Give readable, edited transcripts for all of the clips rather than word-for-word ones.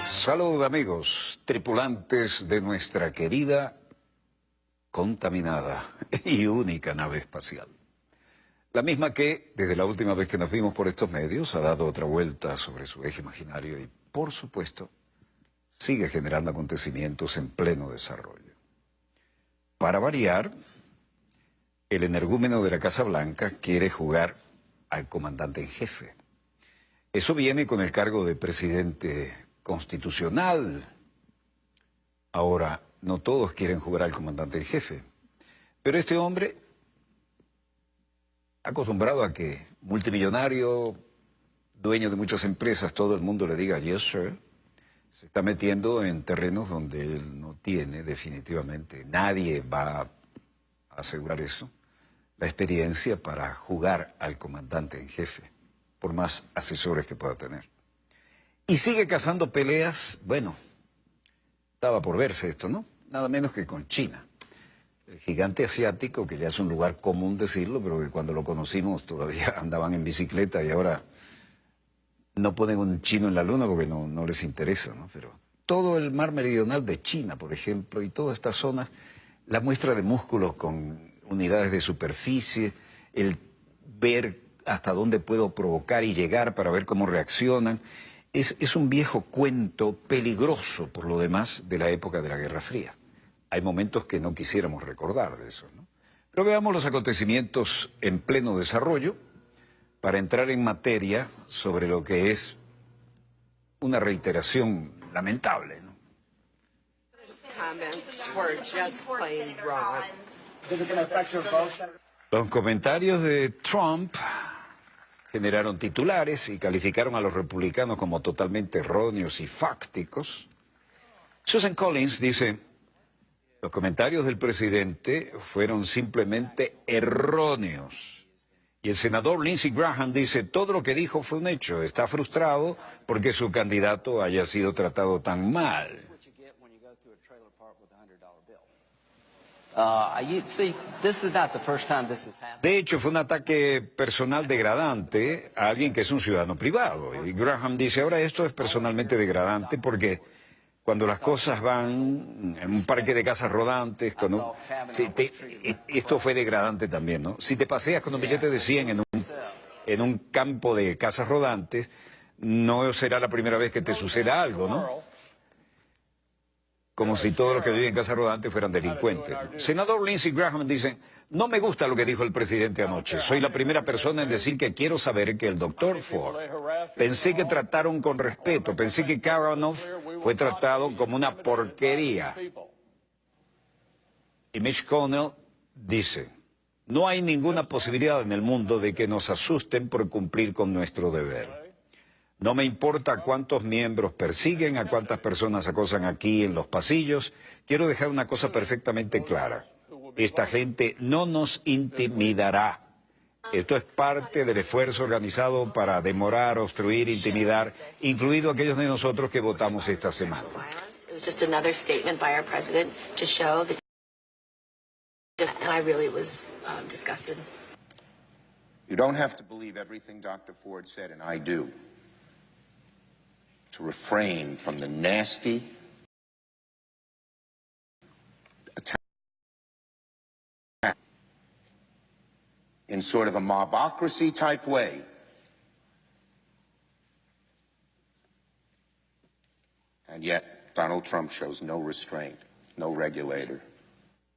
Salud amigos, tripulantes de nuestra querida, contaminada y única nave espacial. La misma que, desde la última vez que nos vimos por estos medios, ha dado otra vuelta sobre su eje imaginario y, por supuesto, sigue generando acontecimientos en pleno desarrollo. Para variar, el energúmeno de la Casa Blanca quiere jugar al comandante en jefe. Eso viene con el cargo de presidente constitucional. Ahora, no todos quieren jugar al comandante en jefe, pero este hombre, acostumbrado a que multimillonario, dueño de muchas empresas, todo el mundo le diga yes sir, se está metiendo en terrenos donde él no tiene definitivamente, nadie va a asegurar eso, la experiencia para jugar al comandante en jefe, por más asesores que pueda tener. Y sigue cazando peleas, bueno, estaba por verse esto, ¿no? Nada menos que con China. El gigante asiático, que ya es un lugar común decirlo, pero que cuando lo conocimos todavía andaban en bicicleta y ahora no ponen un chino en la luna porque no les interesa, ¿no? Pero todo el mar meridional de China, por ejemplo, y toda esta zona, la muestra de músculos con unidades de superficie, el ver hasta dónde puedo provocar y llegar para ver cómo reaccionan, es un viejo cuento peligroso, por lo demás, de la época de la Guerra Fría. Hay momentos que no quisiéramos recordar de eso, ¿no? Pero veamos los acontecimientos en pleno desarrollo para entrar en materia sobre lo que es una reiteración lamentable, ¿no? Los comentarios de Trump generaron titulares y calificaron a los republicanos como totalmente erróneos y fácticos. Susan Collins dice: los comentarios del presidente fueron simplemente erróneos. Y el senador Lindsey Graham dice: todo lo que dijo fue un hecho. Está frustrado porque su candidato haya sido tratado tan mal. De hecho, fue un ataque personal degradante a alguien que es un ciudadano privado. Y Graham dice: ahora esto es personalmente degradante porque cuando las cosas van en un parque de casas rodantes, esto fue degradante también, ¿no? Si te paseas con un billete de 100 en un campo de casas rodantes, no será la primera vez que te suceda algo, ¿no? Como si todos los que viven en casas rodantes fueran delincuentes. Senador Lindsey Graham dice: no me gusta lo que dijo el presidente anoche. Soy la primera persona en decir que quiero saber que el doctor Ford, pensé que trataron con respeto, pensé que Kavanaugh fue tratado como una porquería. Y Mitch McConnell dice: no hay ninguna posibilidad en el mundo de que nos asusten por cumplir con nuestro deber. No me importa a cuántos miembros persiguen, a cuántas personas acosan aquí en los pasillos. Quiero dejar una cosa perfectamente clara. Esta gente no nos intimidará. Esto es parte del esfuerzo organizado para demorar, obstruir, intimidar, incluido aquellos de nosotros que votamos esta semana. You don't have to believe everything Dr. Ford said, and I do, to refrain from the nasty attack in sort of a mobocracy type way. And yet Donald Trump shows no restraint, no regulator.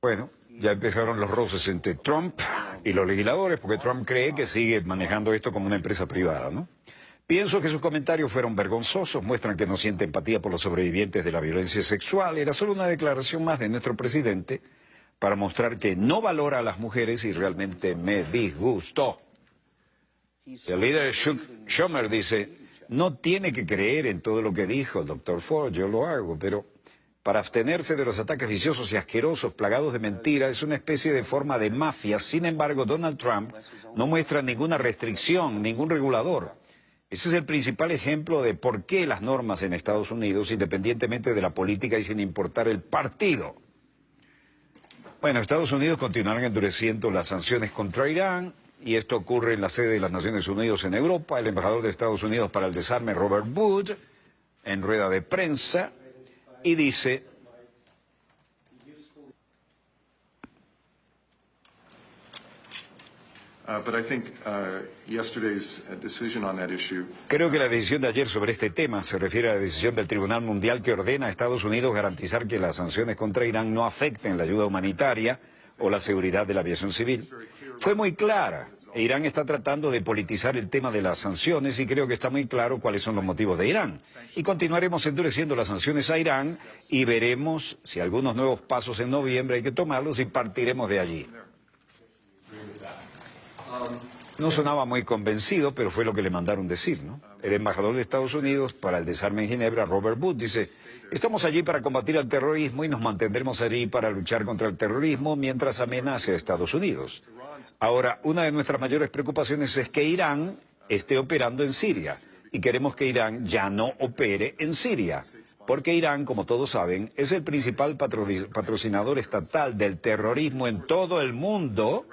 Bueno, ya empezaron los roces entre Trump y los legisladores, porque Trump cree que sigue manejando esto como una empresa privada, ¿no? Pienso que sus comentarios fueron vergonzosos, muestran que no siente empatía por los sobrevivientes de la violencia sexual. Era solo una declaración más de nuestro presidente para mostrar que no valora a las mujeres y realmente me disgustó. El líder Chuck Schumer dice: no tiene que creer en todo lo que dijo el doctor Ford, yo lo hago, pero para abstenerse de los ataques viciosos y asquerosos plagados de mentiras es una especie de forma de mafia. Sin embargo, Donald Trump no muestra ninguna restricción, ningún regulador. Ese es el principal ejemplo de por qué las normas en Estados Unidos, independientemente de la política y sin importar el partido. Bueno, Estados Unidos continuarán endureciendo las sanciones contra Irán y esto ocurre en la sede de las Naciones Unidas en Europa. El embajador de Estados Unidos para el desarme, Robert Wood, en rueda de prensa, y dice: creo que la decisión de ayer sobre este tema se refiere a la decisión del Tribunal Mundial que ordena a Estados Unidos garantizar que las sanciones contra Irán no afecten la ayuda humanitaria o la seguridad de la aviación civil. Fue muy clara. Irán está tratando de politizar el tema de las sanciones y creo que está muy claro cuáles son los motivos de Irán. Y continuaremos endureciendo las sanciones a Irán y veremos si algunos nuevos pasos en noviembre hay que tomarlos y partiremos de allí. No sonaba muy convencido, pero fue lo que le mandaron decir, ¿no? El embajador de Estados Unidos para el desarme en Ginebra, Robert Wood, dice: estamos allí para combatir el terrorismo y nos mantendremos allí para luchar contra el terrorismo mientras amenace a Estados Unidos. Ahora, una de nuestras mayores preocupaciones es que Irán esté operando en Siria y queremos que Irán ya no opere en Siria, porque Irán, como todos saben, es el principal patrocinador estatal del terrorismo en todo el mundo.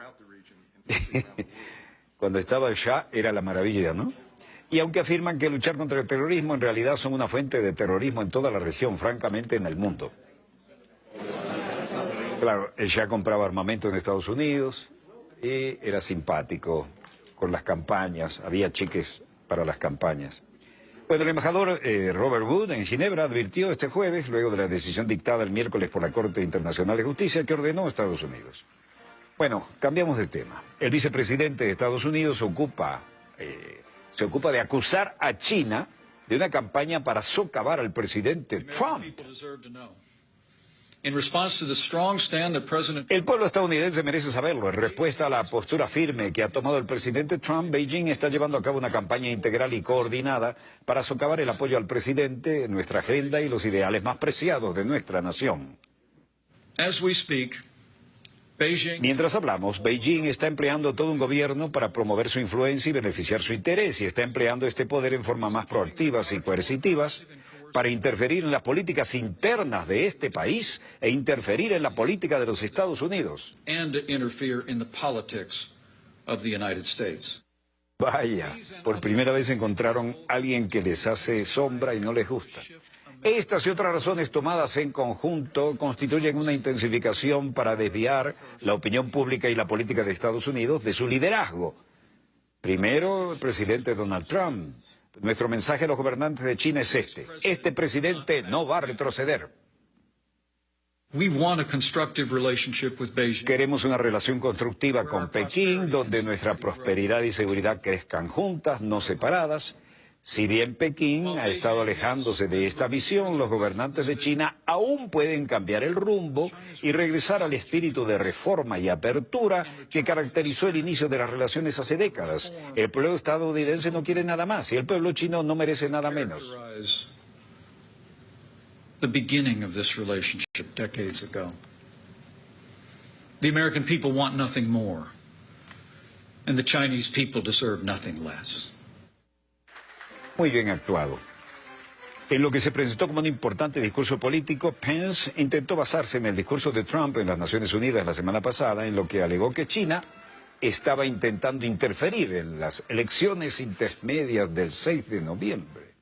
Cuando estaba el Shah era la maravilla, ¿no? Y aunque afirman que luchar contra el terrorismo, en realidad son una fuente de terrorismo en toda la región, francamente en el mundo. Claro, el Shah compraba armamento en Estados Unidos y era simpático con las campañas, había cheques para las campañas. Bueno, el embajador Robert Wood en Ginebra advirtió este jueves, luego de la decisión dictada el miércoles por la Corte Internacional de Justicia, que ordenó a Estados Unidos. Bueno, cambiamos de tema. El vicepresidente de Estados Unidos se ocupa de acusar a China de una campaña para socavar al presidente Trump. El pueblo estadounidense merece saberlo. En respuesta a la postura firme que ha tomado el presidente Trump, Beijing está llevando a cabo una campaña integral y coordinada para socavar el apoyo al presidente, nuestra agenda y los ideales más preciados de nuestra nación. Mientras hablamos, Beijing está empleando todo un gobierno para promover su influencia y beneficiar su interés, y está empleando este poder en formas más proactivas y coercitivas para interferir en las políticas internas de este país e interferir en la política de los Estados Unidos. Vaya, por primera vez encontraron a alguien que les hace sombra y no les gusta. Estas y otras razones tomadas en conjunto constituyen una intensificación para desviar la opinión pública y la política de Estados Unidos de su liderazgo. Primero, el presidente Donald Trump. Nuestro mensaje a los gobernantes de China es este: este presidente no va a retroceder. Queremos una relación constructiva con Pekín, donde nuestra prosperidad y seguridad crezcan juntas, no separadas. Si bien Pekín ha estado alejándose de esta visión, los gobernantes de China aún pueden cambiar el rumbo y regresar al espíritu de reforma y apertura que caracterizó el inicio de las relaciones hace décadas. El pueblo estadounidense no quiere nada más y el pueblo chino no merece nada menos. The beginning of this relationship decades ago. The American people want nothing more, and the Chinese people deserve nothing less. Muy bien actuado. En lo que se presentó como un importante discurso político, Pence intentó basarse en el discurso de Trump en las Naciones Unidas la semana pasada, en lo que alegó que China estaba intentando interferir en las elecciones intermedias del 6 de noviembre.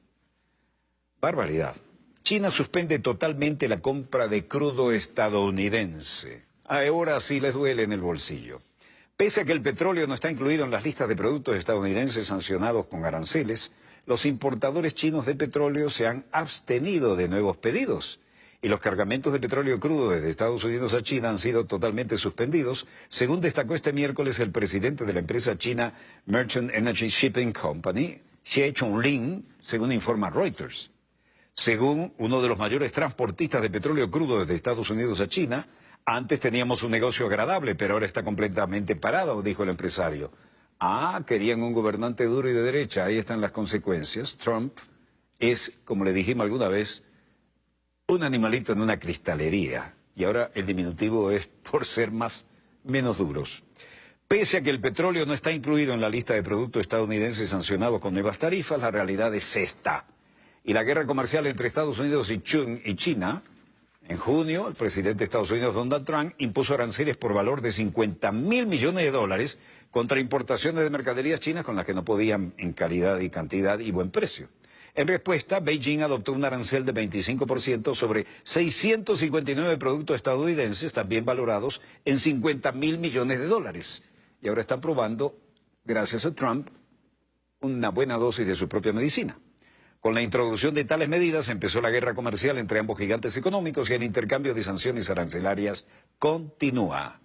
Barbaridad. China suspende totalmente la compra de crudo estadounidense. Ahora sí les duele en el bolsillo. Pese a que el petróleo no está incluido en las listas de productos estadounidenses sancionados con aranceles, los importadores chinos de petróleo se han abstenido de nuevos pedidos y los cargamentos de petróleo crudo desde Estados Unidos a China han sido totalmente suspendidos, según destacó este miércoles el presidente de la empresa china Merchant Energy Shipping Company, Xie Chongling, según informa Reuters. Según uno de los mayores transportistas de petróleo crudo desde Estados Unidos a China, antes teníamos un negocio agradable, pero ahora está completamente parado, dijo el empresario. Querían un gobernante duro y de derecha. Ahí están las consecuencias. Trump es, como le dijimos alguna vez, un animalito en una cristalería. Y ahora el diminutivo es por ser menos duros. Pese a que el petróleo no está incluido en la lista de productos estadounidenses sancionados con nuevas tarifas, la realidad es esta. Y la guerra comercial entre Estados Unidos y China, en junio, el presidente de Estados Unidos, Donald Trump, impuso aranceles por valor de $50.000 millones contra importaciones de mercaderías chinas con las que no podían en calidad y cantidad y buen precio. En respuesta, Beijing adoptó un arancel de 25% sobre 659 productos estadounidenses, también valorados en 50.000 millones de dólares. Y ahora están probando, gracias a Trump, una buena dosis de su propia medicina. Con la introducción de tales medidas empezó la guerra comercial entre ambos gigantes económicos y el intercambio de sanciones arancelarias continúa.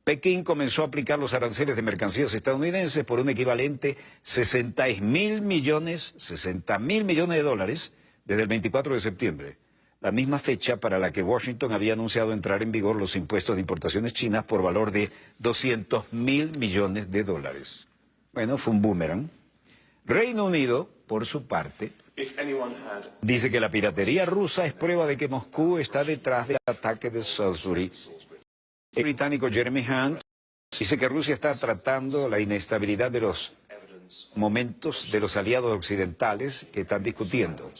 Pekín comenzó a aplicar los aranceles de mercancías estadounidenses por un equivalente 60.000 millones de dólares desde el 24 de septiembre, la misma fecha para la que Washington había anunciado entrar en vigor los impuestos de importaciones chinas por valor de 200.000 millones de dólares. Bueno, fue un boomerang. Reino Unido, por su parte, dice que la piratería rusa es prueba de que Moscú está detrás del ataque de Salisbury. El británico Jeremy Hunt dice que Rusia está tratando la inestabilidad de los momentos de los aliados occidentales que están discutiendo.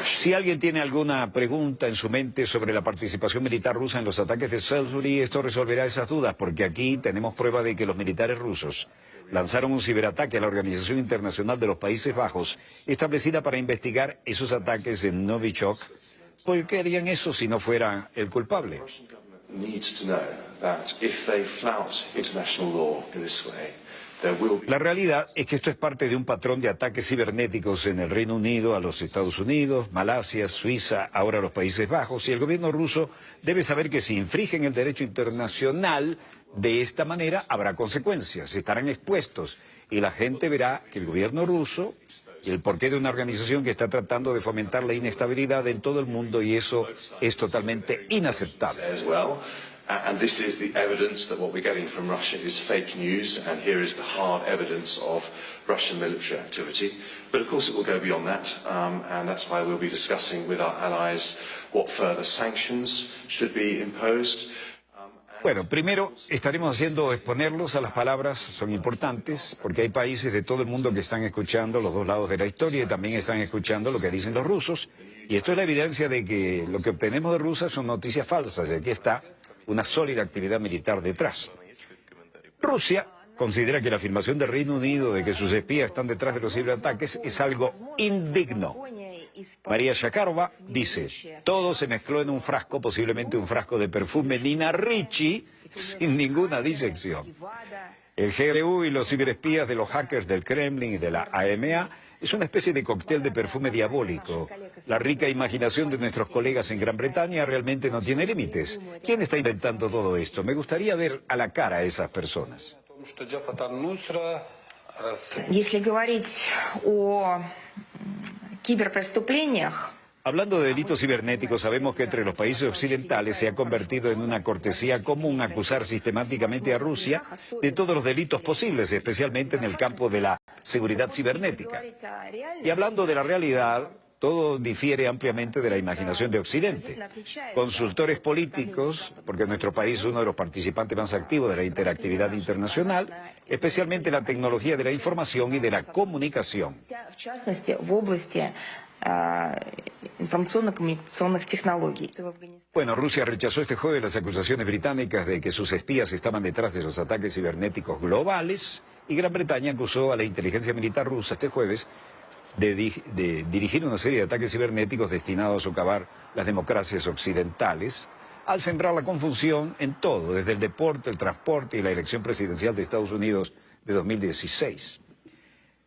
Si alguien tiene alguna pregunta en su mente sobre la participación militar rusa en los ataques de Salisbury, esto resolverá esas dudas, porque aquí tenemos prueba de que los militares rusos lanzaron un ciberataque a la Organización Internacional de los Países Bajos, establecida para investigar esos ataques en Novichok. ¿Por qué harían eso si no fuera el culpable? La realidad es que esto es parte de un patrón de ataques cibernéticos en el Reino Unido, a los Estados Unidos, Malasia, Suiza, ahora los Países Bajos, y el gobierno ruso debe saber que si infringen el derecho internacional de esta manera habrá consecuencias, estarán expuestos, y la gente verá que el gobierno ruso y el porqué de una organización que está tratando de fomentar la inestabilidad en todo el mundo, y eso es totalmente inaceptable. And this is the evidence that what we're getting from Russia is fake news, and here is the hard evidence of Russian military activity. But of course it will go beyond that, and that's why we'll be discussing with our allies what further sanctions should be imposed. Bueno, primero estaremos haciendo exponerlos a las palabras, son importantes, porque hay países de todo el mundo que están escuchando los dos lados de la historia y también están escuchando lo que dicen los rusos. Y esto es la evidencia de que lo que obtenemos de Rusia son noticias falsas, y aquí está una sólida actividad militar detrás. Rusia considera que la afirmación del Reino Unido de que sus espías están detrás de los ciberataques es algo indigno. María Zakharova dice, todo se mezcló en un frasco, posiblemente un frasco de perfume Nina Ricci, sin ninguna disección. El GRU y los ciberespías de los hackers del Kremlin y de la AMA es una especie de cóctel de perfume diabólico. La rica imaginación de nuestros colegas en Gran Bretaña realmente no tiene límites. ¿Quién está inventando todo esto? Me gustaría ver a la cara a esas personas. Если говорить о киберпреступлениях, hablando de delitos cibernéticos, sabemos que entre los países occidentales se ha convertido en una cortesía común acusar sistemáticamente a Rusia de todos los delitos posibles, especialmente en el campo de la seguridad cibernética. Y hablando de la realidad, todo difiere ampliamente de la imaginación de Occidente. Consultores políticos, porque nuestro país es uno de los participantes más activos de la interactividad internacional, especialmente la tecnología de la información y de la comunicación. Bueno, Rusia rechazó este jueves las acusaciones británicas de que sus espías estaban detrás de los ataques cibernéticos globales, y Gran Bretaña acusó a la inteligencia militar rusa este jueves de dirigir una serie de ataques cibernéticos destinados a socavar las democracias occidentales, al sembrar la confusión en todo, desde el deporte, el transporte y la elección presidencial de Estados Unidos de 2016.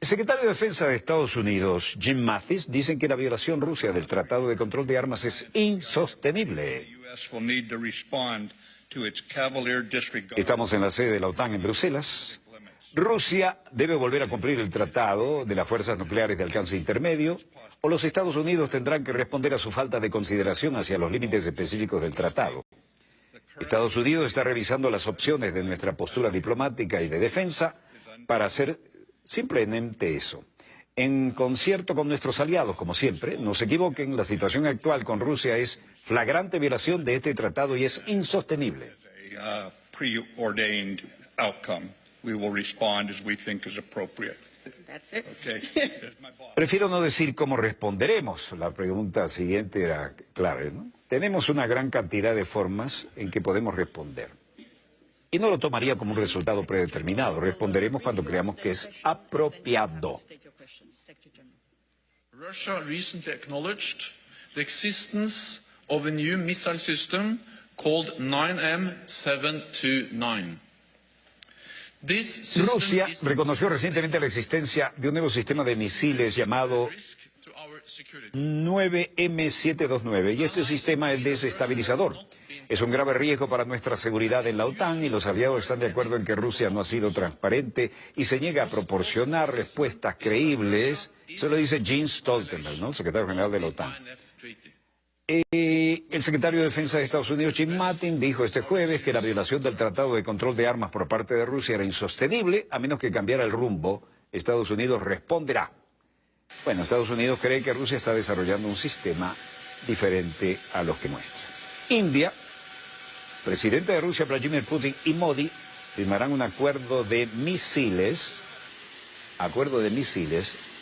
El secretario de Defensa de Estados Unidos, Jim Mattis, dice que la violación rusa del Tratado de Control de Armas es insostenible. Estamos en la sede de la OTAN en Bruselas. Rusia debe volver a cumplir el Tratado de las Fuerzas Nucleares de Alcance Intermedio, o los Estados Unidos tendrán que responder a su falta de consideración hacia los límites específicos del tratado. Estados Unidos está revisando las opciones de nuestra postura diplomática y de defensa para hacer simplemente eso. En concierto con nuestros aliados, como siempre, no se equivoquen, la situación actual con Rusia es flagrante violación de este tratado y es insostenible. Prefiero no decir cómo responderemos. La pregunta siguiente era clave, ¿no? Tenemos una gran cantidad de formas en que podemos responder. y no lo tomaría como un resultado predeterminado. Responderemos cuando creamos que es apropiado. Russia recently acknowledged the existence of a new missile system called 9M729. This system Rusia is reconoció recientemente la existencia de un nuevo sistema de misiles llamado a risk to our security. 9M729 y este sistema es desestabilizador. Es un grave riesgo para nuestra seguridad en la OTAN y los aliados están de acuerdo en que Rusia no ha sido transparente y se niega a proporcionar respuestas creíbles. Eso lo dice Jens Stoltenberg, ¿no? Secretario general de la OTAN. El secretario de Defensa de Estados Unidos, Jim Mattis, dijo este jueves que la violación del Tratado de Control de Armas por parte de Rusia era insostenible a menos que cambiara el rumbo. Estados Unidos responderá. Bueno, Estados Unidos cree que Rusia está desarrollando un sistema diferente a los que muestra. India, presidente de Rusia, Vladimir Putin y Modi firmarán un acuerdo de misiles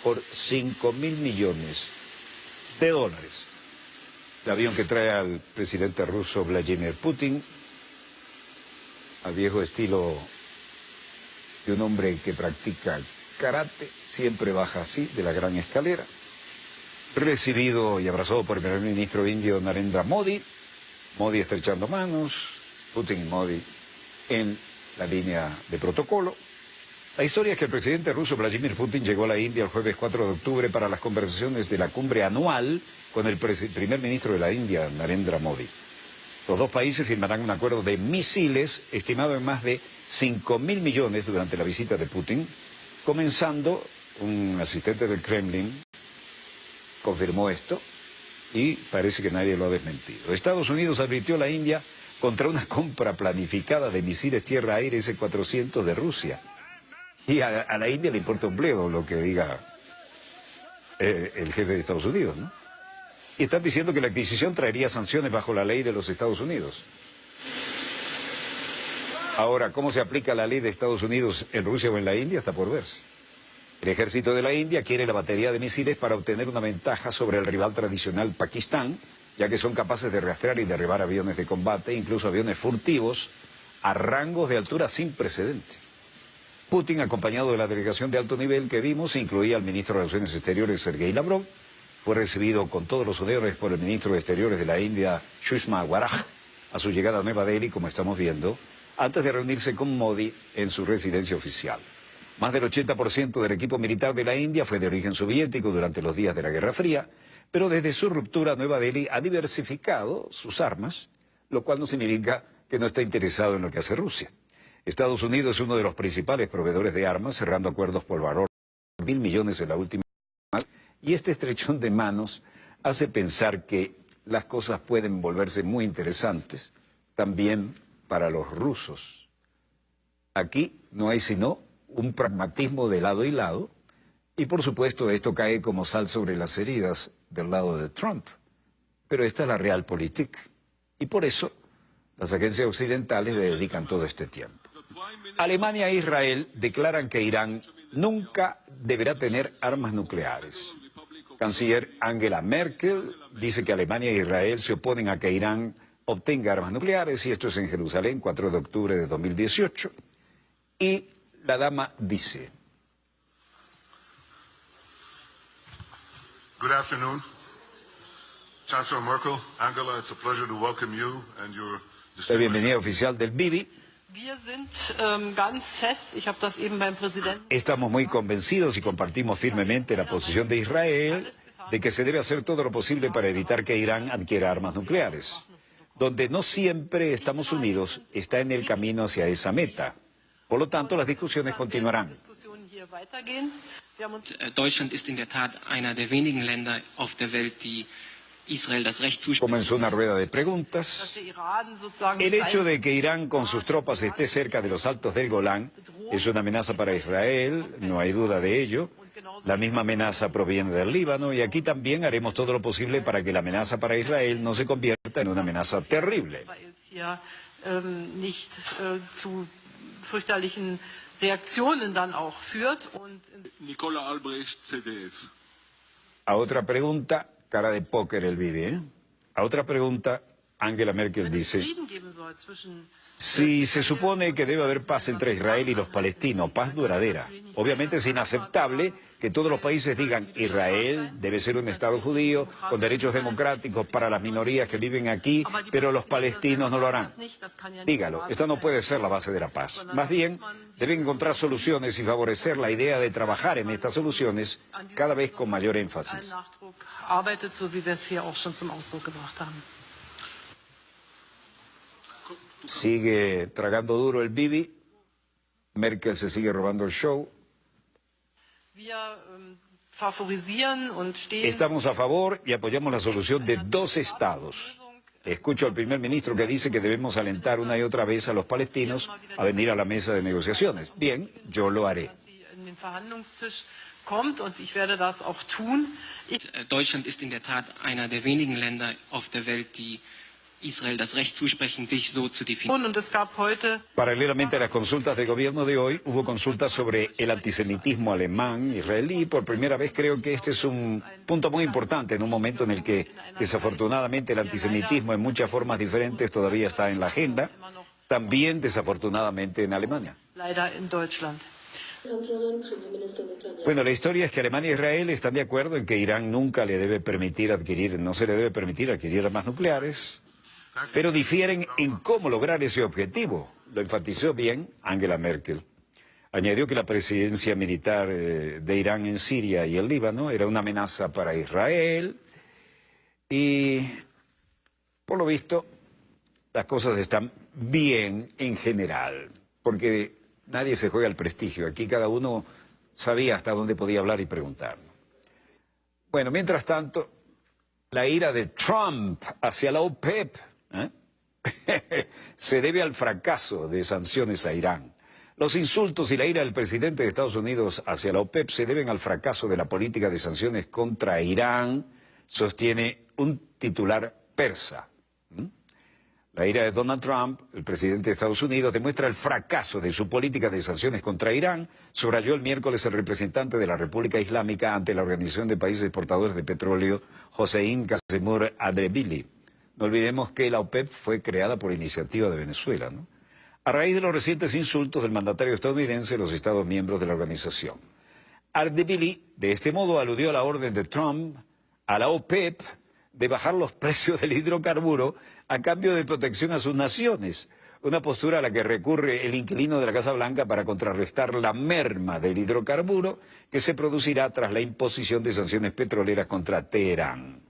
por $5.000 millones. El avión que trae al presidente ruso Vladimir Putin, al viejo estilo de un hombre que practica karate, siempre baja así de la gran escalera, recibido y abrazado por el primer ministro indio Narendra Modi, Modi estrechando manos, Putin y Modi en la línea de protocolo. La historia es que el presidente ruso Vladimir Putin llegó a la India el jueves 4 de octubre para las conversaciones de la cumbre anual con el primer ministro de la India, Narendra Modi. Los dos países firmarán un acuerdo de misiles estimado en más de $5.000 millones durante la visita de Putin, comenzando, un asistente del Kremlin confirmó esto y parece que nadie lo ha desmentido. Estados Unidos advirtió a la India contra una compra planificada de misiles tierra-aire S-400 de Rusia. Y a la India le importa un bledo lo que diga el jefe de Estados Unidos, ¿no? Y están diciendo que la adquisición traería sanciones bajo la ley de los Estados Unidos. Ahora, ¿cómo se aplica la ley de Estados Unidos en Rusia o en la India? Está por verse. El ejército de la India quiere la batería de misiles para obtener una ventaja sobre el rival tradicional Pakistán, ya que son capaces de rastrear y derribar aviones de combate, incluso aviones furtivos, a rangos de altura sin precedente. Putin, acompañado de la delegación de alto nivel que vimos, incluía al ministro de Relaciones Exteriores, Sergei Lavrov, fue recibido con todos los honores por el ministro de Exteriores de la India, Sushma Swaraj, a su llegada a Nueva Delhi, como estamos viendo, antes de reunirse con Modi en su residencia oficial. Más del 80% del equipo militar de la India fue de origen soviético durante los días de la Guerra Fría, pero desde su ruptura Nueva Delhi ha diversificado sus armas, lo cual no significa que no está interesado en lo que hace Rusia. Estados Unidos es uno de los principales proveedores de armas, cerrando acuerdos por valor de $1.000 millones en la última semana, y este estrechón de manos hace pensar que las cosas pueden volverse muy interesantes también para los rusos. Aquí no hay sino un pragmatismo de lado y lado, y por supuesto esto cae como sal sobre las heridas del lado de Trump. Pero esta es la realpolitik, y por eso las agencias occidentales le dedican todo este tiempo. Alemania e Israel declaran que Irán nunca deberá tener armas nucleares. Canciller Angela Merkel dice que Alemania e Israel se oponen a que Irán obtenga armas nucleares, y esto es en Jerusalén, 4 de octubre de 2018. Y la dama dice: Good afternoon. Chancellor Merkel, Angela, it's a pleasure to welcome you and your la bienvenida oficial del Bibi. Wir sind ganz fest, ich habe das eben beim Präsidenten. Estamos muy convencidos y compartimos firmemente la posición de Israel de que se debe hacer todo lo posible para evitar que Irán adquiera armas nucleares. Donde no siempre estamos unidos está en el camino hacia esa meta. Por lo tanto, las discusiones continuarán. Deutschland ist in der Tat einer der wenigen Länder auf der Welt, die Israel das Recht zuspricht. Comenzó una rueda de preguntas. El hecho de que Irán con sus tropas esté cerca de los altos del Golán es una amenaza para Israel, no hay duda de ello. La misma amenaza proviene del Líbano, y aquí también haremos todo lo posible para que la amenaza para Israel no se convierta en una amenaza terrible. Nicola Albrecht, CDF. A otra pregunta, cara de póker el Bibi, ¿eh? A otra pregunta, Angela Merkel dice: Si se supone que debe haber paz entre Israel y los palestinos, paz duradera, obviamente es inaceptable que todos los países digan Israel debe ser un Estado judío con derechos democráticos para las minorías que viven aquí, pero los palestinos no lo harán. Dígalo, esta no puede ser la base de la paz. Más bien, deben encontrar soluciones y favorecer la idea de trabajar en estas soluciones cada vez con mayor énfasis. Sigue tragando duro el Bibi, Merkel se sigue robando el show. Estamos a favor y apoyamos la solución de 2 estados. Escucho al primer ministro que dice que debemos alentar una y otra vez a los palestinos a venir a la mesa de negociaciones. Bien, yo lo haré. Deutschland ist in der Tat einer der wenigen Länder auf der Welt, die Israel das Recht zusprechen, sich so zu definieren. Paralelamente a las consultas de gobierno de hoy, hubo consultas sobre el antisemitismo alemán, israelí. Por primera vez creo que este es un punto muy importante en un momento en el que, desafortunadamente, el antisemitismo en muchas formas diferentes todavía está en la agenda, también desafortunadamente en Alemania. Bueno, la historia es que Alemania e Israel están de acuerdo en que Irán nunca le debe permitir adquirir, no se le debe permitir adquirir armas nucleares, pero difieren en cómo lograr ese objetivo. Lo enfatizó bien Angela Merkel. Añadió que la presencia militar de Irán en Siria y el Líbano era una amenaza para Israel y, por lo visto, las cosas están bien en general, porque nadie se juega el prestigio. Aquí cada uno sabía hasta dónde podía hablar y preguntar. Bueno, mientras tanto, la ira de Trump hacia la OPEP se debe al fracaso de sanciones a Irán. Los insultos y la ira del presidente de Estados Unidos hacia la OPEP se deben al fracaso de la política de sanciones contra Irán, sostiene un titular persa. La ira de Donald Trump, el presidente de Estados Unidos, demuestra el fracaso de su política de sanciones contra Irán, subrayó el miércoles el representante de la República Islámica ante la Organización de Países Exportadores de Petróleo, Hossein Kasemur Adrebili. No olvidemos que la OPEP fue creada por iniciativa de Venezuela, ¿no? A raíz de los recientes insultos del mandatario estadounidense a los Estados miembros de la organización. Ardebili, de este modo, aludió a la orden de Trump a la OPEP de bajar los precios del hidrocarburo a cambio de protección a sus naciones, una postura a la que recurre el inquilino de la Casa Blanca para contrarrestar la merma del hidrocarburo que se producirá tras la imposición de sanciones petroleras contra Teherán.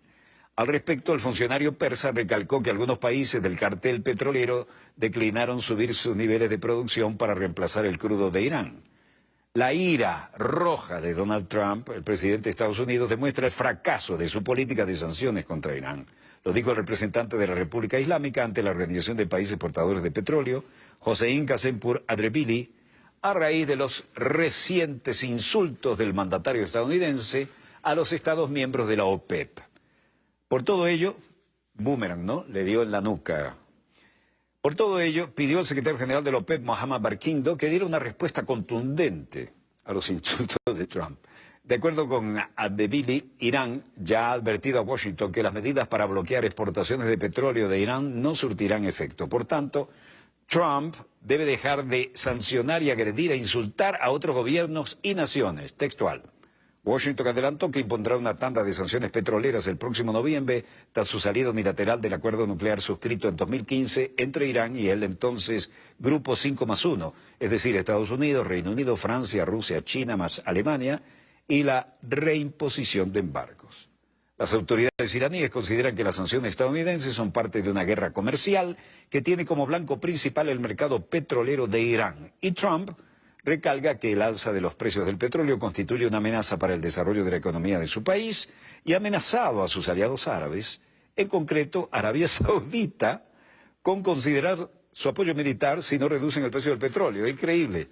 Al respecto, el funcionario persa recalcó que algunos países del cartel petrolero declinaron subir sus niveles de producción para reemplazar el crudo de Irán. La ira roja de Donald Trump, el presidente de Estados Unidos, demuestra el fracaso de su política de sanciones contra Irán. Lo dijo el representante de la República Islámica ante la Organización de Países Exportadores de Petróleo, Hossein Kasemur Adrebili, a raíz de los recientes insultos del mandatario estadounidense a los Estados miembros de la OPEP. Por todo ello, boomerang, ¿no?, le dio en la nuca. Por todo ello, pidió al secretario general de la OPEP, Mohammad Barkindo, que diera una respuesta contundente a los insultos de Trump. De acuerdo con Adebili, Irán ya ha advertido a Washington que las medidas para bloquear exportaciones de petróleo de Irán no surtirán efecto. Por tanto, Trump debe dejar de sancionar y agredir e insultar a otros gobiernos y naciones. Textual. Washington adelantó que impondrá una tanda de sanciones petroleras el próximo noviembre tras su salida unilateral del acuerdo nuclear suscrito en 2015 entre Irán y el entonces Grupo 5+1, es decir, Estados Unidos, Reino Unido, Francia, Rusia, China más Alemania, y la reimposición de embargos. Las autoridades iraníes consideran que las sanciones estadounidenses son parte de una guerra comercial que tiene como blanco principal el mercado petrolero de Irán. Y Trump recalca que el alza de los precios del petróleo constituye una amenaza para el desarrollo de la economía de su país y ha amenazado a sus aliados árabes, en concreto Arabia Saudita, con considerar su apoyo militar si no reducen el precio del petróleo. Es increíble.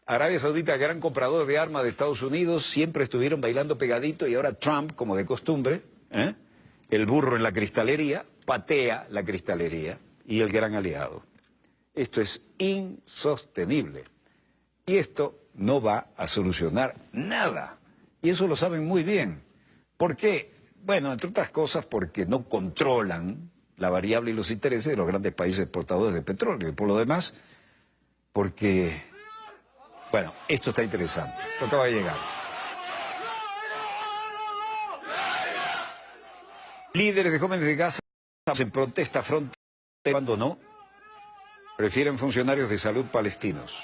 Arabia Saudita, gran comprador de armas de Estados Unidos, siempre estuvieron bailando pegadito y ahora Trump, como de costumbre, el burro en la cristalería, patea la cristalería y el gran aliado. Esto es insostenible. Y esto no va a solucionar nada. Y eso lo saben muy bien. ¿Por qué? Bueno, entre otras cosas porque no controlan la variable y los intereses de los grandes países exportadores de petróleo. Y por lo demás, porque, bueno, esto está interesante. Esto acaba de llegar. Líderes de jóvenes de Gaza en protesta frontal, cuando no, prefieren funcionarios de salud palestinos.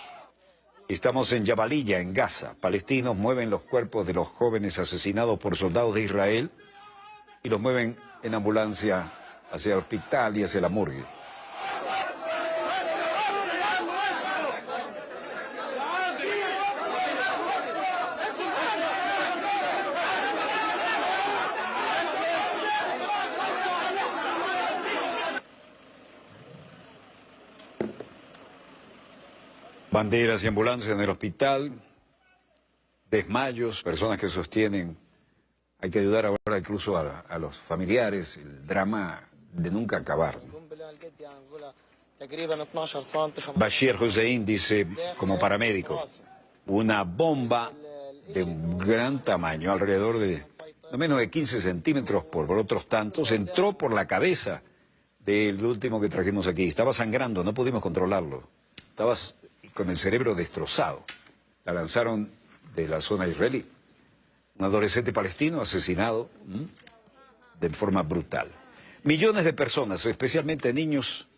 Estamos en Jabalilla, en Gaza. Palestinos mueven los cuerpos de los jóvenes asesinados por soldados de Israel y los mueven en ambulancia hacia el hospital y hacia la morgue. Banderas y ambulancias en el hospital, desmayos, personas que sostienen. Hay que ayudar ahora incluso a los familiares, el drama de nunca acabar, ¿no? Bashir Hussein dice, como paramédico, una bomba de un gran tamaño, alrededor de no menos de 15 centímetros por otros tantos, entró por la cabeza del último que trajimos aquí. Estaba sangrando, no pudimos controlarlo. Estaba con el cerebro destrozado. La lanzaron de la zona israelí. Un adolescente palestino asesinado de forma brutal. Millones de personas, especialmente niños,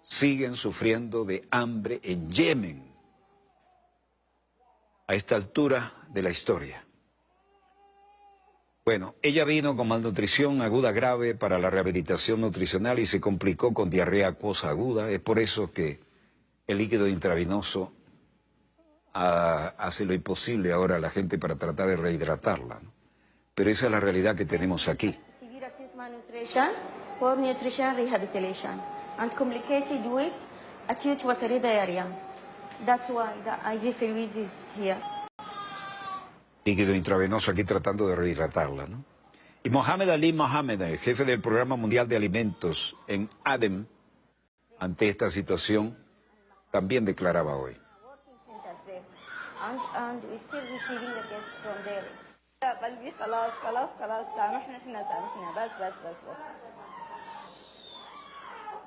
siguen sufriendo de hambre en Yemen. A esta altura de la historia. Bueno, ella vino con malnutrición aguda grave para la rehabilitación nutricional y se complicó con diarrea acuosa aguda. Es por eso que el líquido intravenoso hace lo imposible ahora a la gente para tratar de rehidratarla, ¿no? Pero esa es la realidad que tenemos aquí. Severe acute malnutrition for nutrition rehabilitation and complicated with acute watery diarrhea. That's why the IV fluid is here. Líquido intravenoso aquí tratando de rehidratarla, ¿no? Y Mohamed Ali Mohamed, el jefe del Programa Mundial de Alimentos en Adem, ante esta situación, también declaraba hoy. And we still receiving the guests from there. قلبي خلاص سامحنا احنا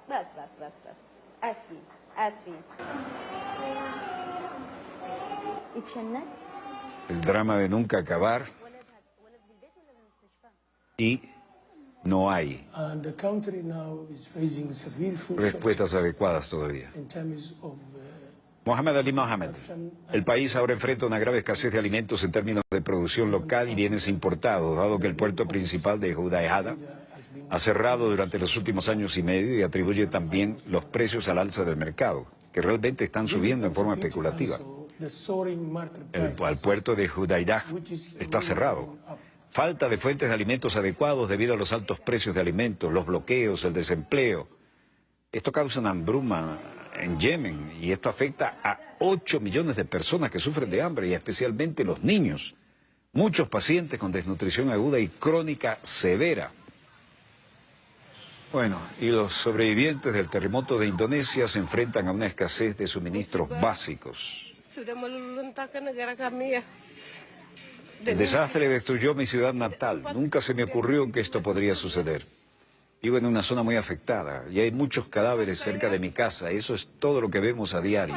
بس اسفين اتشنك. El drama de nunca acabar y no hay respuestas adecuadas todavía. Mohamed Ali Mohamed, el país ahora enfrenta una grave escasez de alimentos en términos de producción local y bienes importados, dado que el puerto principal de Hudaihada ha cerrado durante los últimos años y medio y atribuye también los precios al alza del mercado, que realmente están subiendo en forma especulativa. El puerto de Hudaidah está cerrado. Falta de fuentes de alimentos adecuados debido a los altos precios de alimentos, los bloqueos, el desempleo. Esto causa una hambruna en Yemen y esto afecta a 8 millones de personas que sufren de hambre y especialmente los niños. Muchos pacientes con desnutrición aguda y crónica severa. Bueno, y los sobrevivientes del terremoto de Indonesia se enfrentan a una escasez de suministros básicos. El desastre destruyó mi ciudad natal. Nunca se me ocurrió que esto podría suceder. Vivo en una zona muy afectada y hay muchos cadáveres cerca de mi casa. Eso es todo lo que vemos a diario.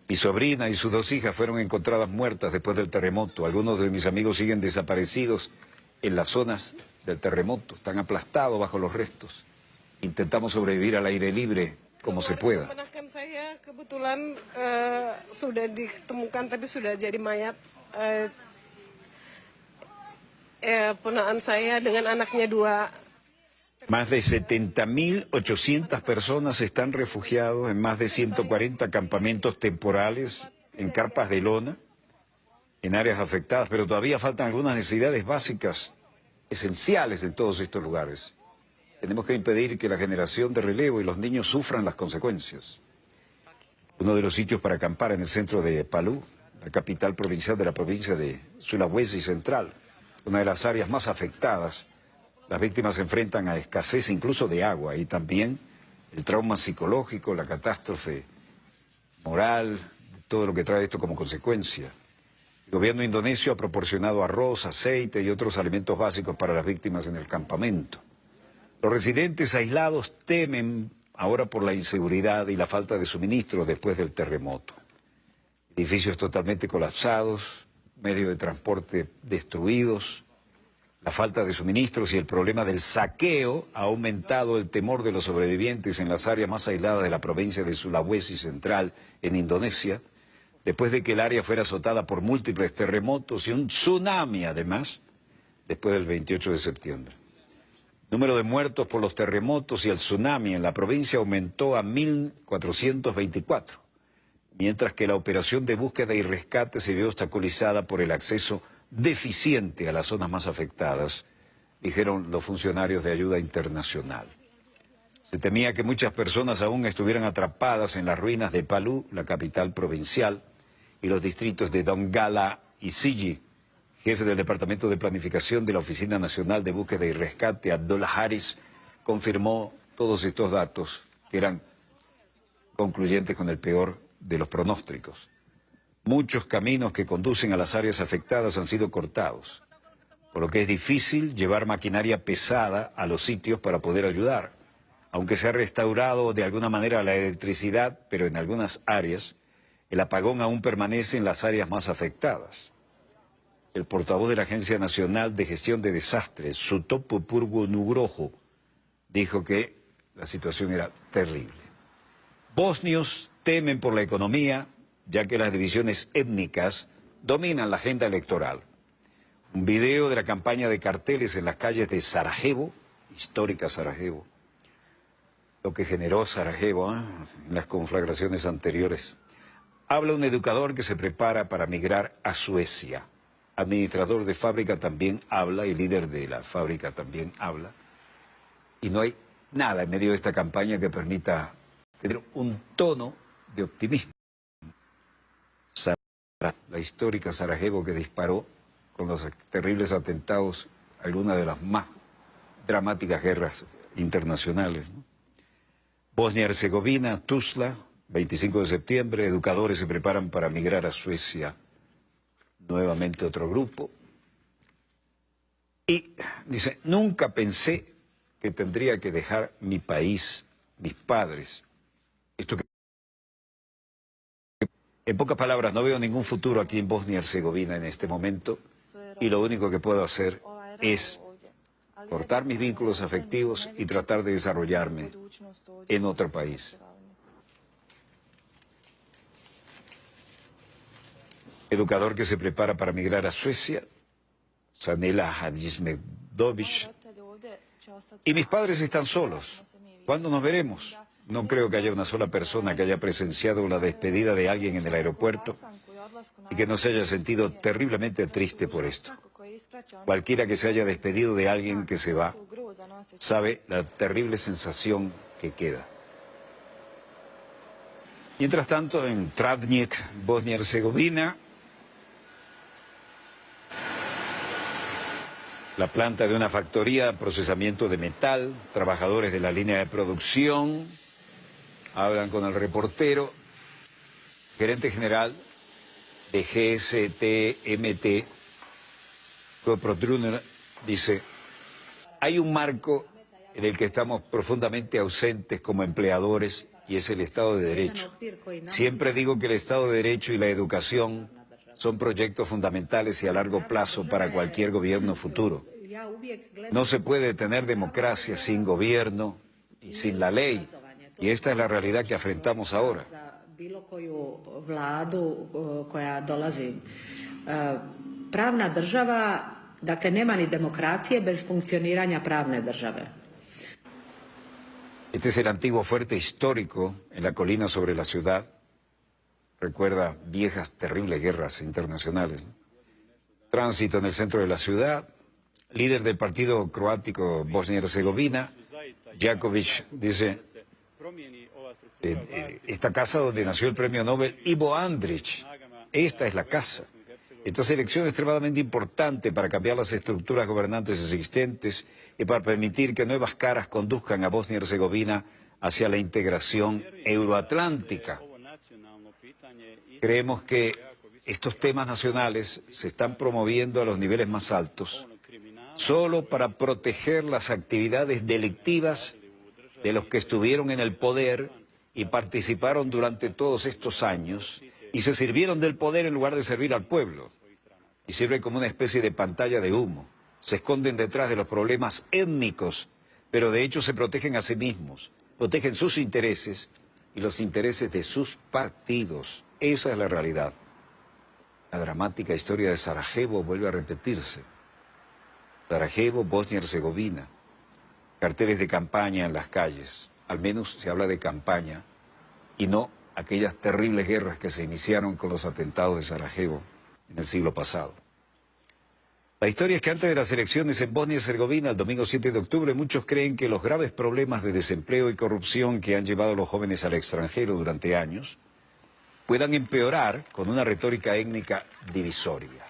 Mi sobrina y sus 2 hijas fueron encontradas muertas después del terremoto. Algunos de mis amigos siguen desaparecidos en las zonas del terremoto. Están aplastados bajo los restos. Intentamos sobrevivir al aire libre como se pueda. Más de 70.800 personas están refugiados en más de 140 campamentos temporales, en carpas de lona, en áreas afectadas, pero todavía faltan algunas necesidades básicas, esenciales en todos estos lugares. Tenemos que impedir que la generación de relevo y los niños sufran las consecuencias. Uno de los sitios para acampar en el centro de Palu, la capital provincial de la provincia de Sulawesi Central, una de las áreas más afectadas. Las víctimas se enfrentan a escasez incluso de agua y también el trauma psicológico, la catástrofe moral, todo lo que trae esto como consecuencia. El gobierno indonesio ha proporcionado arroz, aceite y otros alimentos básicos para las víctimas en el campamento. Los residentes aislados temen ahora por la inseguridad y la falta de suministros después del terremoto. Edificios totalmente colapsados, medios de transporte destruidos, la falta de suministros y el problema del saqueo ha aumentado el temor de los sobrevivientes en las áreas más aisladas de la provincia de Sulawesi Central, en Indonesia, después de que el área fuera azotada por múltiples terremotos y un tsunami, además, después del 28 de septiembre. El número de muertos por los terremotos y el tsunami en la provincia aumentó a 1.424, mientras que la operación de búsqueda y rescate se vio obstaculizada por el acceso deficiente a las zonas más afectadas, dijeron los funcionarios de ayuda internacional. Se temía que muchas personas aún estuvieran atrapadas en las ruinas de Palu, la capital provincial, y los distritos de Donggala y Sigi. Jefe del Departamento de Planificación de la Oficina Nacional de Búsqueda y Rescate, Abdullah Harris, confirmó todos estos datos que eran concluyentes con el peor de los pronósticos. Muchos caminos que conducen a las áreas afectadas han sido cortados, por lo que es difícil llevar maquinaria pesada a los sitios para poder ayudar. Aunque se ha restaurado de alguna manera la electricidad, pero en algunas áreas, el apagón aún permanece en las áreas más afectadas. El portavoz de la Agencia Nacional de Gestión de Desastres, Sutopo Purwo Nugroho, dijo que la situación era terrible. Bosnios temen por la economía, ya que las divisiones étnicas dominan la agenda electoral. Un video de la campaña de carteles en las calles de Sarajevo, histórica Sarajevo, lo que generó Sarajevo en las conflagraciones anteriores. Habla un educador que se prepara para migrar a Suecia. Administrador de fábrica también habla y líder de la fábrica también habla. Y no hay nada en medio de esta campaña que permita tener un tono de optimismo. La histórica Sarajevo que disparó con los terribles atentados algunas de las más dramáticas guerras internacionales, ¿no? Bosnia-Herzegovina, Tuzla, 25 de septiembre, educadores se preparan para migrar a Suecia. Nuevamente otro grupo. Y dice, nunca pensé que tendría que dejar mi país, mis padres. Esto que... En pocas palabras, no veo ningún futuro aquí en Bosnia-Herzegovina en este momento y lo único que puedo hacer es cortar mis vínculos afectivos y tratar de desarrollarme en otro país. Educador que se prepara para migrar a Suecia, Sanela Hadismedovic. Y mis padres están solos. ¿Cuándo nos veremos? No creo que haya una sola persona que haya presenciado la despedida de alguien en el aeropuerto y que no se haya sentido terriblemente triste por esto. Cualquiera que se haya despedido de alguien que se va, sabe la terrible sensación que queda. Mientras tanto, en Travnik, Bosnia-Herzegovina, la planta de una factoría de procesamiento de metal, trabajadores de la línea de producción, hablan con el reportero, gerente general de GSTMT, Koprodruner, dice, hay un marco en el que estamos profundamente ausentes como empleadores y es el Estado de Derecho. Siempre digo que el Estado de Derecho y la educación son proyectos fundamentales y a largo plazo para cualquier gobierno futuro. No se puede tener democracia sin gobierno y sin la ley. Y esta es la realidad que afrontamos ahora. Pravna država, dakle nema ni demokracije bez funkcioniranja pravne države. Este es el antiguo fuerte histórico en la colina sobre la ciudad. Recuerda viejas, terribles guerras internacionales, ¿no? Tránsito en el centro de la ciudad. Líder del partido croático Bosnia-Herzegovina, Jakovic, dice, esta casa donde nació el premio Nobel Ivo Andrić, esta es la casa. Esta selección es extremadamente importante para cambiar las estructuras gobernantes existentes y para permitir que nuevas caras conduzcan a Bosnia-Herzegovina hacia la integración euroatlántica. Creemos que estos temas nacionales se están promoviendo a los niveles más altos solo para proteger las actividades delictivas de los que estuvieron en el poder y participaron durante todos estos años y se sirvieron del poder en lugar de servir al pueblo. Y sirve como una especie de pantalla de humo. Se esconden detrás de los problemas étnicos, pero de hecho se protegen a sí mismos, protegen sus intereses y los intereses de sus partidos. Esa es la realidad. La dramática historia de Sarajevo vuelve a repetirse. Sarajevo, Bosnia-Herzegovina. Carteles de campaña en las calles. Al menos se habla de campaña y no aquellas terribles guerras que se iniciaron con los atentados de Sarajevo en el siglo pasado. La historia es que antes de las elecciones en Bosnia-Herzegovina, el domingo 7 de octubre, muchos creen que los graves problemas de desempleo y corrupción que han llevado a los jóvenes al extranjero durante años puedan empeorar con una retórica étnica divisoria.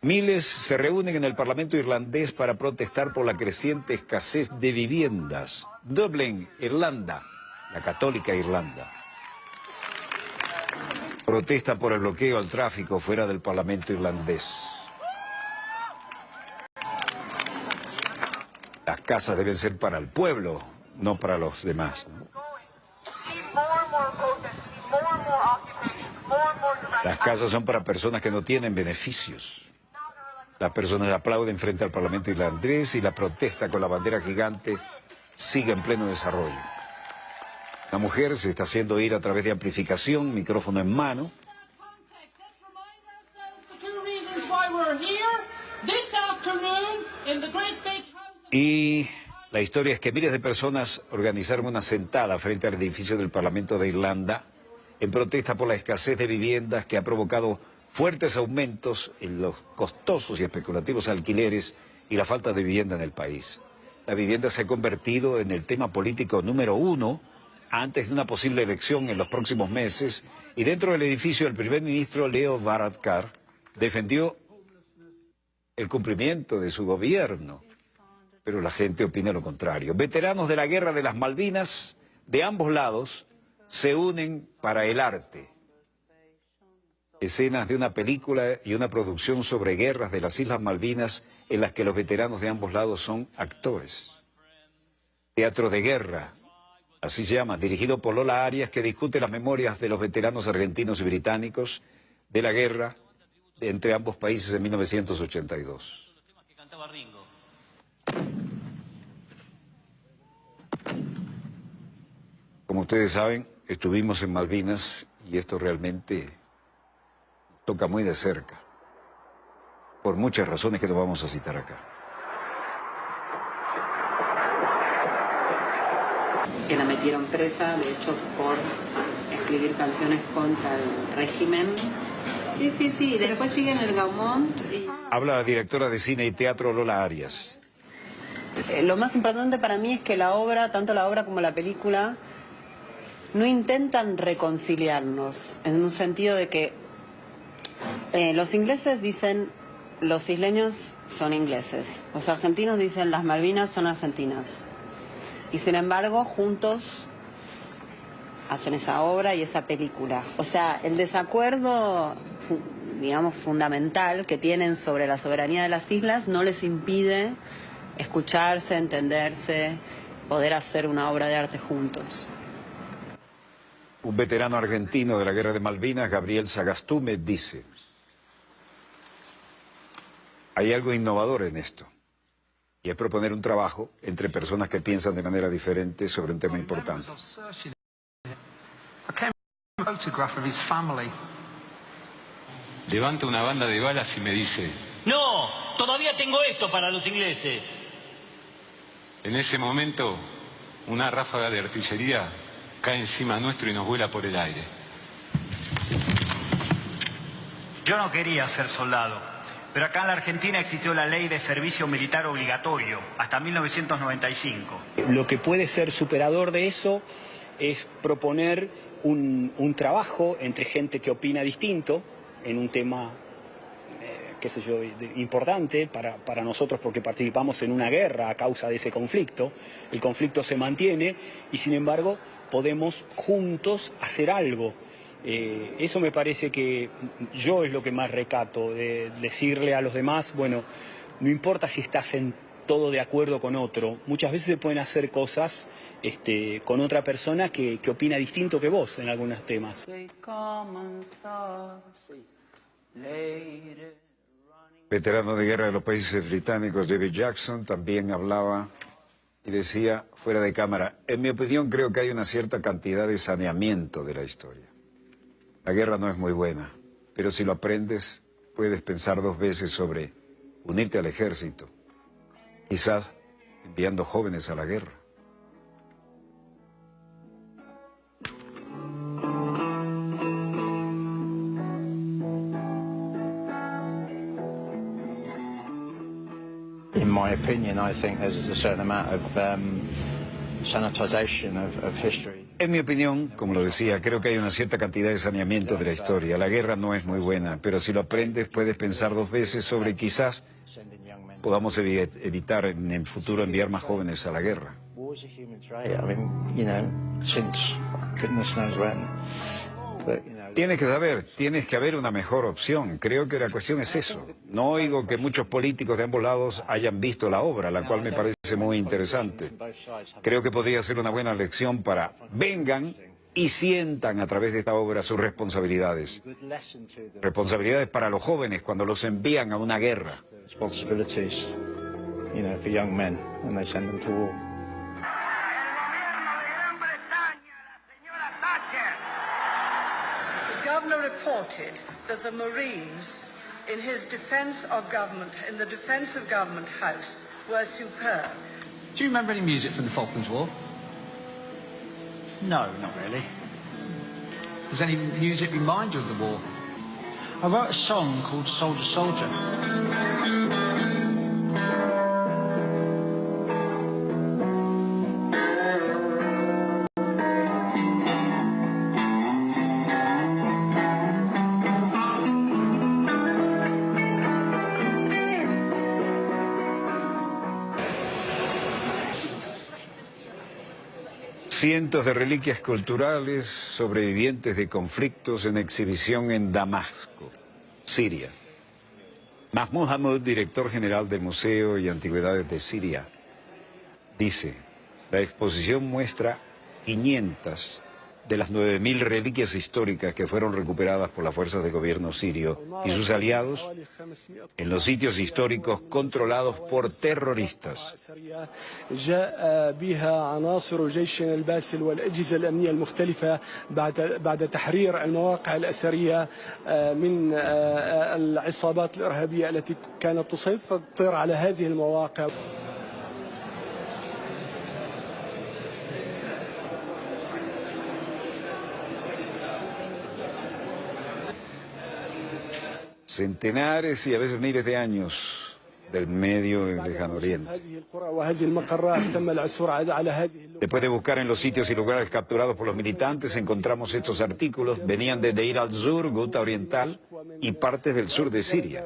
Miles se reúnen en el Parlamento irlandés para protestar por la creciente escasez de viviendas. Dublín, Irlanda, la católica Irlanda. Protesta por el bloqueo al tráfico fuera del Parlamento irlandés. Las casas deben ser para el pueblo, no para los demás, ¿no? Las casas son para personas que no tienen beneficios. Las personas aplauden frente al Parlamento irlandés y la protesta con la bandera gigante sigue en pleno desarrollo. La mujer se está haciendo oír a través de amplificación, micrófono en mano. Y la historia es que miles de personas organizaron una sentada frente al edificio del Parlamento de Irlanda en protesta por la escasez de viviendas que ha provocado fuertes aumentos en los costosos y especulativos alquileres y la falta de vivienda en el país. La vivienda se ha convertido en el tema político número 1 antes de una posible elección en los próximos meses, y dentro del edificio el primer ministro Leo Varadkar defendió el cumplimiento de su gobierno, pero la gente opina lo contrario. Veteranos de la guerra de las Malvinas de ambos lados se unen para el arte. Escenas de una película y una producción sobre guerras de las Islas Malvinas en las que los veteranos de ambos lados son actores. Teatro de guerra, así se llama, dirigido por Lola Arias, que discute las memorias de los veteranos argentinos y británicos de la guerra entre ambos países en 1982. Como ustedes saben, estuvimos en Malvinas y esto realmente toca muy de cerca, por muchas razones que no vamos a citar acá. Que la metieron presa, de hecho, por escribir canciones contra el régimen. Sí, después sigue en el Gaumont. Habla la directora de cine y teatro Lola Arias. Lo más importante para mí es que la obra, tanto la obra como la película, no intentan reconciliarnos, en un sentido de que los ingleses dicen los isleños son ingleses, los argentinos dicen las Malvinas son argentinas, y sin embargo juntos hacen esa obra y esa película. O sea, el desacuerdo, digamos, fundamental que tienen sobre la soberanía de las islas no les impide escucharse, entenderse, poder hacer una obra de arte juntos. Un veterano argentino de la guerra de Malvinas, Gabriel Sagastume, dice: hay algo innovador en esto, y es proponer un trabajo entre personas que piensan de manera diferente sobre un tema importante. Levanta una banda de balas y me dice: no, todavía tengo esto para los ingleses. En ese momento, una ráfaga de artillería cae encima nuestro y nos vuela por el aire. Yo no quería ser soldado, pero acá en la Argentina existió la ley de servicio militar obligatorio hasta 1995. Lo que puede ser superador de eso es proponer un trabajo entre gente que opina distinto en un tema, qué sé yo, importante para nosotros, porque participamos en una guerra a causa de ese conflicto. El conflicto se mantiene y sin embargo podemos juntos hacer algo. Eso me parece que yo es lo que más recato, de decirle a los demás, bueno, no importa si estás en todo de acuerdo con otro, muchas veces se pueden hacer cosas con otra persona que opina distinto que vos en algunos temas. Veterano de guerra de los países británicos, David Jackson, también hablaba y decía, fuera de cámara, en mi opinión creo que hay una cierta cantidad de saneamiento de la historia. La guerra no es muy buena, pero si lo aprendes, puedes pensar 2 veces sobre unirte al ejército, quizás enviando jóvenes a la guerra. In my opinion, I think there's a certain amount of sanitization of history. En mi opinión, como lo decía, creo que hay una cierta cantidad de saneamiento de la historia. La guerra no es muy buena, pero si lo aprendes puedes pensar 2 veces sobre quizás podamos evitar en el futuro enviar más jóvenes a la guerra. War is a human trait. I mean, you know, since goodness knows when. But, you know, Tienes que saber, tienes que haber una mejor opción. Creo que la cuestión es eso. No oigo que muchos políticos de ambos lados hayan visto la obra, la cual me parece muy interesante. Creo que podría ser una buena lección para vengan y sientan a través de esta obra sus responsabilidades. Responsabilidades para los jóvenes cuando los envían a una guerra. responsibilities, you know, for young men when they send them to war. The governor reported that the Marines, in his defence of government, in the defence of Government House, were superb. Do you remember any music from the Falklands War? No, not really. Does any music remind you of the war? I wrote a song called Soldier Soldier. Cientos de reliquias culturales sobrevivientes de conflictos en exhibición en Damasco, Siria. Mahmoud Hammoud, director general del Museo y Antigüedades de Siria, dice, la exposición muestra 500 de las 9.000 reliquias históricas que fueron recuperadas por las fuerzas de gobierno sirio y sus aliados en los sitios históricos controlados por terroristas. جاء بها عناصر جيشنا الباسل والأجهزة الأمنية المختلفة بعد تحرير المواقع الأثرية من العصابات الإرهابية التي كانت تسيطر على هذه المواقع. Centenares y a veces miles de años del Medio y Lejano Oriente. Después de buscar en los sitios y lugares capturados por los militantes, encontramos estos artículos. Venían de Deir al-Zur, Ghouta Oriental, y partes del sur de Siria.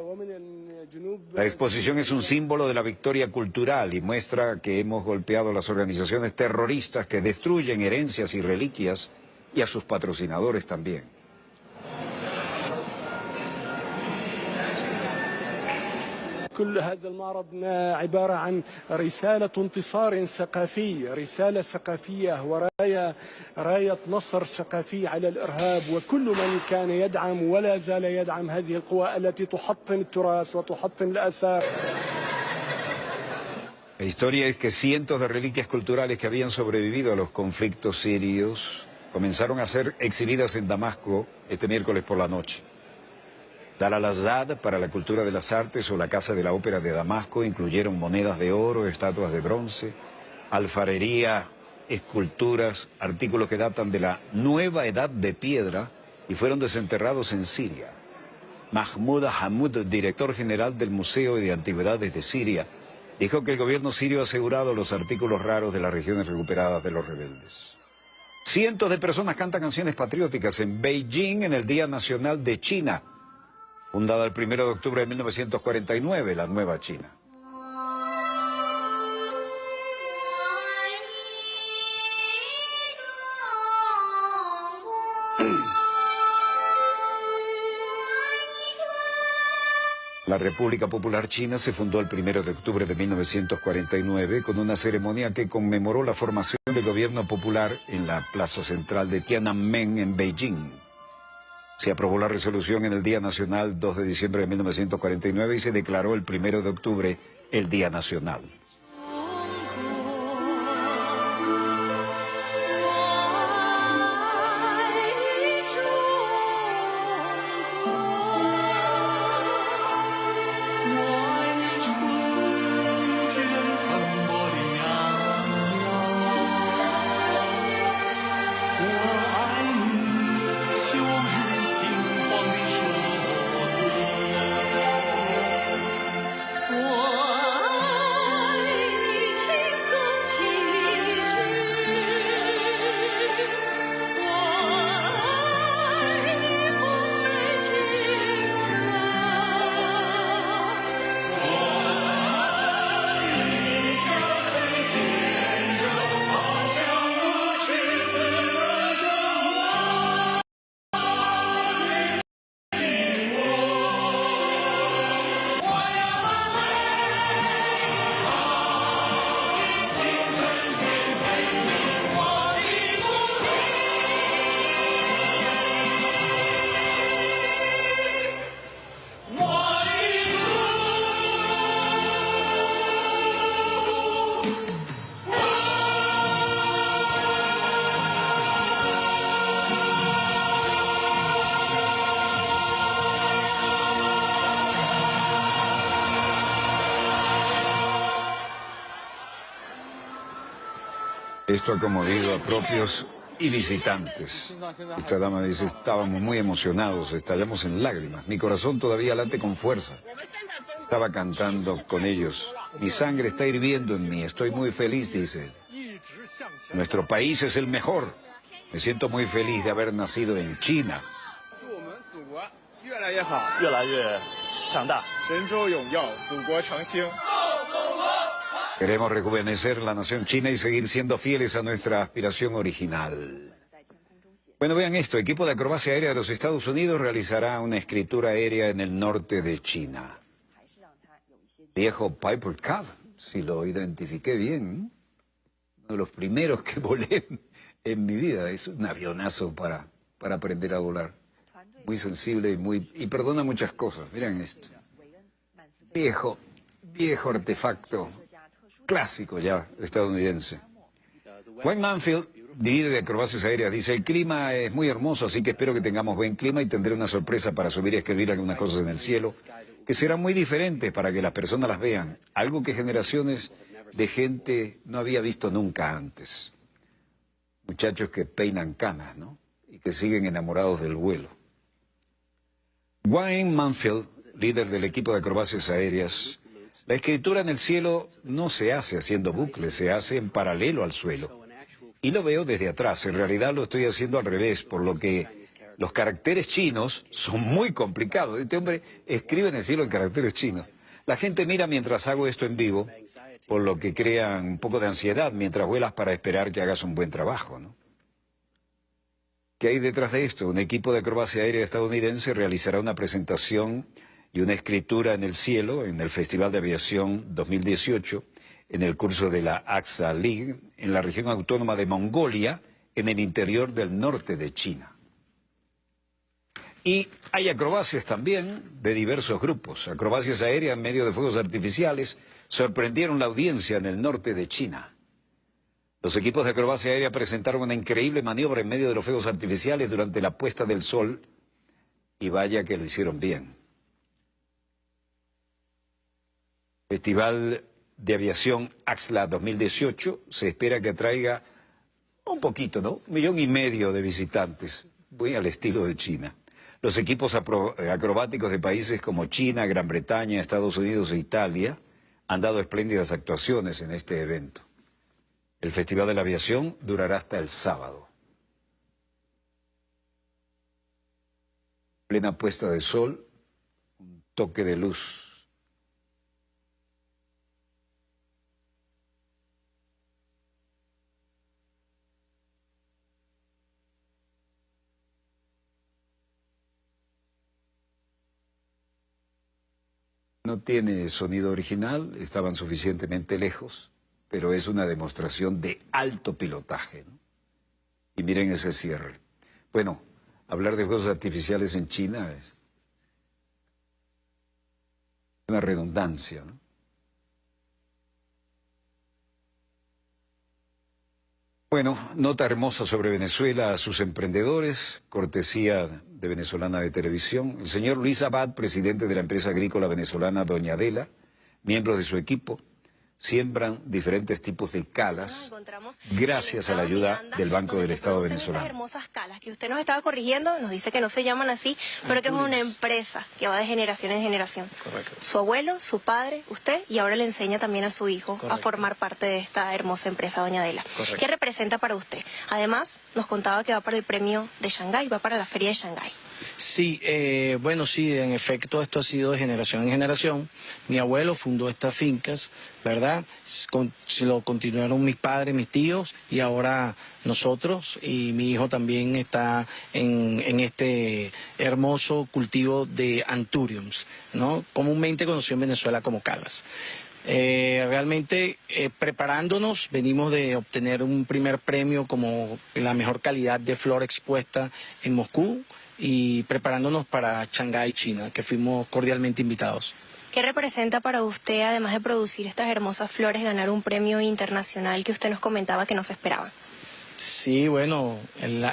La exposición es un símbolo de la victoria cultural y muestra que hemos golpeado a las organizaciones terroristas que destruyen herencias y reliquias y a sus patrocinadores también. كل هذا المعرض عبارة عن رسالة انتصار ثقافي، رسالة ثقافية وراية نصر ثقافي على الإرهاب، وكل من كان يدعم ولا زال يدعم هذه القوى التي تحطم التراث وتحطم الآثار. La historia es que cientos de reliquias culturales que habían sobrevivido a los conflictos sirios comenzaron a ser exhibidas en Damasco este miércoles por la noche. Dar al-Azad para la cultura de las artes o la Casa de la Ópera de Damasco incluyeron monedas de oro, estatuas de bronce, alfarería, esculturas, artículos que datan de la nueva edad de piedra y fueron desenterrados en Siria. Mahmoud Hammoud, director general del Museo de Antigüedades de Siria, dijo que el gobierno sirio ha asegurado los artículos raros de las regiones recuperadas de los rebeldes. Cientos de personas cantan canciones patrióticas en Beijing en el Día Nacional de China, fundada el 1 de octubre de 1949, la Nueva China. La República Popular China se fundó el 1 de octubre de 1949 con una ceremonia que conmemoró la formación del gobierno popular en la plaza central de Tiananmen en Beijing. Se aprobó la resolución en el Día Nacional 2 de diciembre de 1949 y se declaró el 1 de octubre el Día Nacional. Esto ha conmovido a propios y visitantes. Esta dama dice, estábamos muy emocionados, estallamos en lágrimas. Mi corazón todavía late con fuerza. Estaba cantando con ellos. Mi sangre está hirviendo en mí, estoy muy feliz, dice. Nuestro país es el mejor. Me siento muy feliz de haber nacido en China. Queremos rejuvenecer la nación china y seguir siendo fieles a nuestra aspiración original. Bueno, vean esto. Equipo de acrobacia aérea de los Estados Unidos realizará una escritura aérea en el norte de China. Viejo Piper Cub, si lo identifiqué bien. Uno de los primeros que volé en mi vida. Es un avionazo para aprender a volar. Muy sensible y perdona muchas cosas. Miren esto. Viejo artefacto. Clásico ya estadounidense. Wayne Manfield, líder de acrobacias aéreas, dice, el clima es muy hermoso, así que espero que tengamos buen clima y tendré una sorpresa para subir y escribir algunas cosas en el cielo, que serán muy diferentes para que las personas las vean, algo que generaciones de gente no había visto nunca antes. Muchachos que peinan canas, ¿no? Y que siguen enamorados del vuelo. Wayne Manfield, líder del equipo de acrobacias aéreas, la escritura en el cielo no se hace haciendo bucles, se hace en paralelo al suelo. Y lo veo desde atrás, en realidad lo estoy haciendo al revés, por lo que los caracteres chinos son muy complicados. Este hombre escribe en el cielo en caracteres chinos. La gente mira mientras hago esto en vivo, por lo que crean un poco de ansiedad mientras vuelas para esperar que hagas un buen trabajo, ¿no? ¿Qué hay detrás de esto? Un equipo de acrobacia aérea estadounidense realizará una presentación y una escritura en el cielo en el Festival de Aviación 2018, en el curso de la AXA League, en la región autónoma de Mongolia, en el interior del norte de China. Y hay acrobacias también de diversos grupos. Acrobacias aéreas en medio de fuegos artificiales sorprendieron la audiencia en el norte de China. Los equipos de acrobacia aérea presentaron una increíble maniobra en medio de los fuegos artificiales durante la puesta del sol, y vaya que lo hicieron bien. Festival de Aviación AXLA 2018 se espera que atraiga un poquito, ¿no? 1,5 millones de visitantes, muy al estilo de China. Los equipos acrobáticos de países como China, Gran Bretaña, Estados Unidos e Italia han dado espléndidas actuaciones en este evento. El Festival de la Aviación durará hasta el sábado. Plena puesta de sol, un toque de luz. No tiene sonido original, estaban suficientemente lejos, pero es una demostración de alto pilotaje, ¿no? Y miren ese cierre. Bueno, hablar de juegos artificiales en China es una redundancia, ¿no? Bueno, nota hermosa sobre Venezuela a sus emprendedores, cortesía de Venezolana de Televisión. El señor Luis Abad, presidente de la empresa agrícola venezolana Doña Adela, miembros de su equipo, siembran diferentes tipos de calas gracias a la ayuda del Banco del Estado venezolano. Estas hermosas calas que usted nos estaba corrigiendo, nos dice que no se llaman así, pero que es una empresa que va de generación en generación. Correcto. Su abuelo, su padre, usted, y ahora le enseña también a su hijo a formar parte de esta hermosa empresa Doña Adela. Correcto. ¿Qué representa para usted? Además, nos contaba que va para el premio de Shanghái, va para la feria de Shanghái. Sí, bueno, sí, en efecto esto ha sido de generación en generación. Mi abuelo fundó estas fincas, ¿verdad? Se lo continuaron mis padres, mis tíos y ahora nosotros, y mi hijo también está en este hermoso cultivo de anthuriums, ¿no? Comúnmente conocido en Venezuela como calas. Realmente preparándonos, venimos de obtener un primer premio como la mejor calidad de flor expuesta en Moscú, y preparándonos para Shanghái, China, que fuimos cordialmente invitados. ¿Qué representa para usted, además de producir estas hermosas flores, ganar un premio internacional que usted nos comentaba que no se esperaba? Sí, bueno,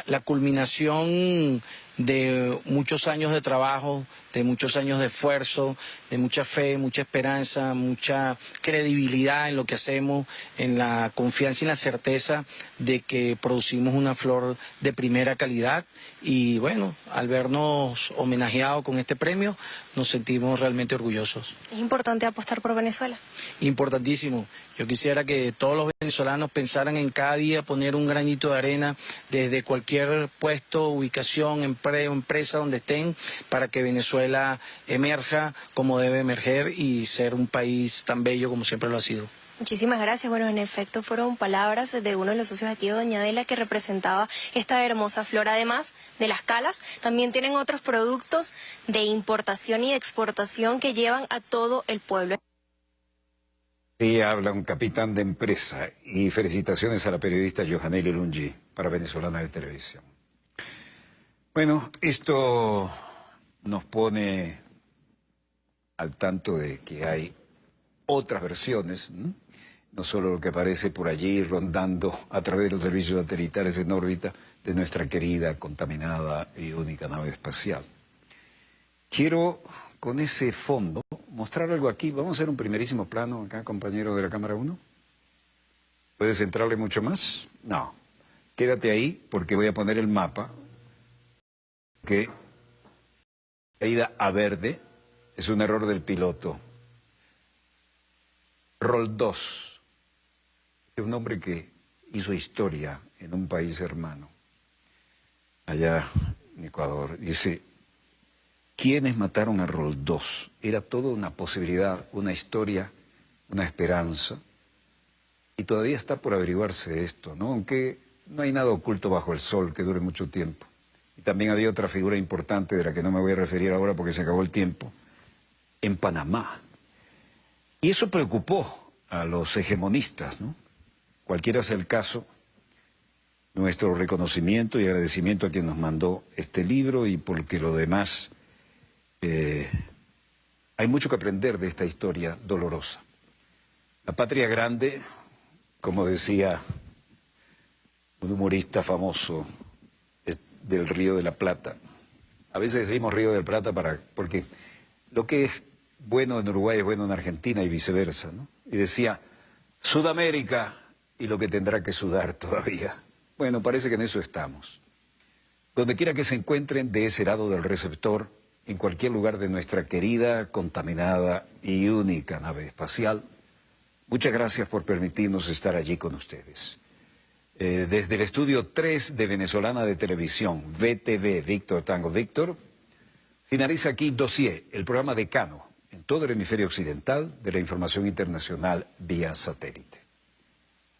la culminación de muchos años de trabajo, de muchos años de esfuerzo, de mucha fe, mucha esperanza, mucha credibilidad en lo que hacemos, en la confianza y la certeza de que producimos una flor de primera calidad. Y bueno, al vernos homenajeados con este premio, nos sentimos realmente orgullosos. ¿Es importante apostar por Venezuela? Importantísimo. Yo quisiera que todos los venezolanos pensaran en cada día poner un granito de arena desde cualquier puesto, ubicación, empresa donde estén, para que Venezuela emerja como debe emerger y ser un país tan bello como siempre lo ha sido. Muchísimas gracias. Bueno, en efecto fueron palabras de uno de los socios aquí de Doña Adela que representaba esta hermosa flor. Además de las calas, también tienen otros productos de importación y de exportación que llevan a todo el pueblo. Sí, habla un capitán de empresa, y felicitaciones a la periodista Johaneli Lungi para Venezolana de Televisión. Bueno, esto nos pone al tanto de que hay otras versiones, no solo lo que aparece por allí rondando a través de los servicios satelitales en órbita de nuestra querida, contaminada y única nave espacial. Quiero, con ese fondo, mostrar algo aquí. Vamos a hacer un primerísimo plano acá, compañero de la cámara 1. ¿Puedes centrarle mucho más? No. Quédate ahí porque voy a poner el mapa que caída a verde es un error del piloto. Rol 2. Es un hombre que hizo historia en un país hermano, allá en Ecuador. Dice, ¿quiénes mataron a Rol 2? Era toda una posibilidad, una historia, una esperanza. Y todavía está por averiguarse esto, ¿no? Aunque no hay nada oculto bajo el sol que dure mucho tiempo. Y también había otra figura importante de la que no me voy a referir ahora porque se acabó el tiempo, en Panamá. Y eso preocupó a los hegemonistas, ¿no? Cualquiera sea el caso, nuestro reconocimiento y agradecimiento a quien nos mandó este libro, y porque lo demás, hay mucho que aprender de esta historia dolorosa. La patria grande, como decía un humorista famoso del Río de la Plata. A veces decimos Río de la Plata porque lo que es bueno en Uruguay es bueno en Argentina y viceversa, ¿no? Y decía, Sudamérica y lo que tendrá que sudar todavía. Bueno, parece que en eso estamos. Donde quiera que se encuentren de ese lado del receptor, en cualquier lugar de nuestra querida, contaminada y única nave espacial, muchas gracias por permitirnos estar allí con ustedes. Desde el estudio 3 de Venezolana de Televisión, VTV, Víctor Tango Víctor, finaliza aquí Dossier, el programa decano en todo el hemisferio occidental de la información internacional vía satélite.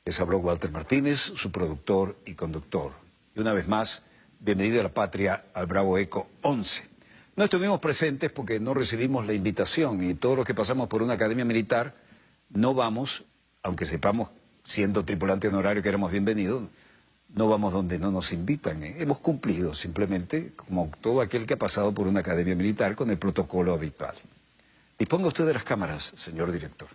Les habló Walter Martínez, su productor y conductor. Y una vez más, bienvenido a la patria al Bravo Eco 11. No estuvimos presentes porque no recibimos la invitación y todos los que pasamos por una academia militar no vamos, aunque sepamos, siendo tripulante honorario, que éramos bienvenidos, no vamos donde no nos invitan. Hemos cumplido simplemente, como todo aquel que ha pasado por una academia militar, con el protocolo habitual. Disponga usted de las cámaras, señor director.